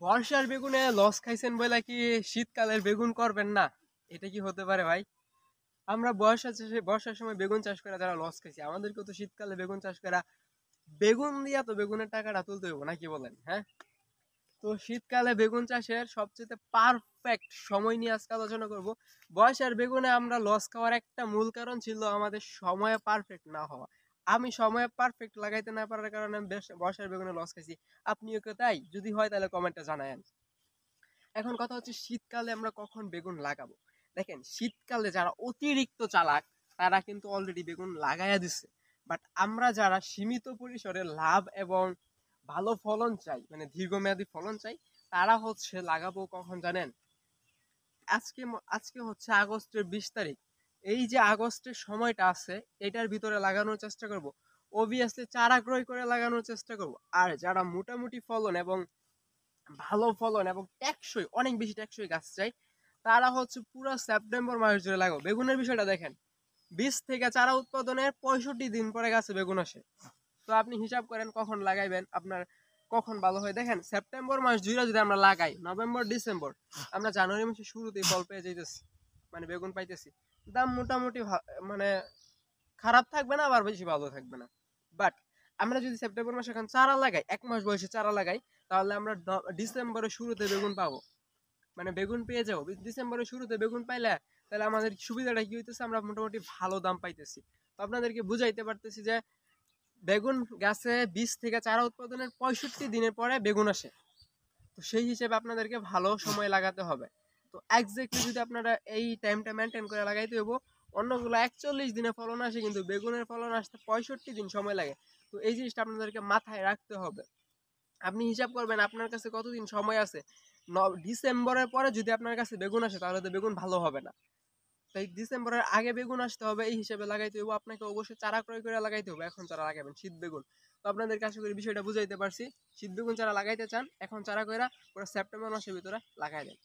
বর্ষার বেগুনে লস খাইছেন বলে কি শীতকালের বেগুন করবেন না? এটা কি হতে পারে ভাই? আমরা বর্ষার সময় বেগুন চাষ করে যারা লস খাইছি, আমাদেরকে তো শীতকালে বেগুন চাষ করা বেগুন দিয়া তো বেগুনের টাকাটা তুলতে হইব নাকি বলেন? হ্যাঁ, তো শীতকালে বেগুন চাষের সবচেয়ে পারফেক্ট সময় নিয়ে আজকে আলোচনা করব। বর্ষার বেগুনে আমরা লস খাওয়ার একটা মূল কারণ ছিল আমাদের সময়ে পারফেক্ট না হওয়া। আমি সময়ে পারফেক্ট লাগাইতে না পারার কারণে আমি বর্ষার বেগুনে লস খাইছি। আপনিও কি তাই? যদি হয় তাহলে কমেন্টে জানায়েন। এখন কথা হচ্ছে শীতকালে আমরা কখন বেগুন লাগাবো। দেখেন, শীতকালে যারা অতিরিক্ত চালাক তারা কিন্তু অলরেডি বেগুন লাগাইয়া দিচ্ছে। বাট আমরা যারা সীমিত পরিসরে লাভ এবং ভালো ফলন চাই, মানে দীর্ঘমেয়াদী ফলন চাই, তারা হচ্ছে লাগাবো কখন জানেন? আজকে হচ্ছে আগস্টের 20 তারিখ। এই যে আগস্টের সময়টা আছে, এটার ভিতরে লাগানোর চেষ্টা করব। অবভিয়াসলি চারা ক্রয় করে লাগানোর চেষ্টা করব। আর যারা মোটামুটি ফলন এবং ভালো ফলন এবং টেকসই, অনেক বেশি টেকসই গাছ চাই, তারা হচ্ছে পুরো সেপ্টেম্বর মাস জুড়ে লাগাবো। বেগুনের বিষয়টা দেখেন, বীজ থেকে চারা উৎপাদনের 65 দিন পরে গাছে বেগুন আসে। তো আপনি হিসাব করেন কখন লাগাইবেন, আপনার কখন ভালো হয়। দেখেন, সেপ্টেম্বর মাস জুড়ে যদি আমরা লাগাই, নভেম্বর ডিসেম্বর, আমরা জানুয়ারি মাসের শুরুতেই ফল পেয়ে যাইতেছি, মানে বেগুন পাইতেছি। দাম মোটামুটি মানে খারাপ থাকবে না, আবার বেশি ভালো থাকবে না। বাট আমরা যদি সেপ্টেম্বর মাসে এখন চারা লাগাই, 1 মাস বয়সে চারা লাগাই, তাহলে আমরা ডিসেম্বরের শুরুতে বেগুন পাবো, মানে বেগুন পেয়ে যাবো। ডিসেম্বরের শুরুতে বেগুন পাইলে তাহলে আমাদের সুবিধাটা কি হইতেছে, আমরা মোটামুটি ভালো দাম পাইতেছি। তো আপনাদেরকে বুঝাইতে পারতেছি যে বেগুন গাছে বীজ থেকে চারা উৎপাদনের 65 দিনের পরে বেগুন আসে। তো সেই হিসেবে আপনাদেরকে ভালো সময় লাগাতে হবে। তো এক্স্যাক্টলি যদি আপনারা এই টাইমটা মেনটেন করে লাগাইতে হইব। অন্যগুলো 41 দিনে ফলন আসে, কিন্তু বেগুনের ফলন আসতে 65 দিন সময় লাগে। তো এই জিনিসটা আপনাদেরকে মাথায় রাখতে হবে। আপনি হিসাব করবেন আপনার কাছে কতদিন সময় আছে। ডিসেম্বরের পরে যদি আপনার কাছে বেগুন আসে, তাহলে তো বেগুন ভালো হবে না। তাই ডিসেম্বরের আগে বেগুন আসতে হবে, এই হিসেবে লাগাইতে হবে। আপনাকে অবশ্যই চারা ক্রয় করে লাগাইতে হবে। এখন চারা লাগাবেন শীত বেগুন। তো আপনাদেরকে আশা করি বিষয়টা বুঝাইতে পারছি। শীত বেগুন চারা লাগাইতে চান, এখন চারা কইরা পুরো সেপ্টেম্বর মাসের ভিতরে লাগাই দেন।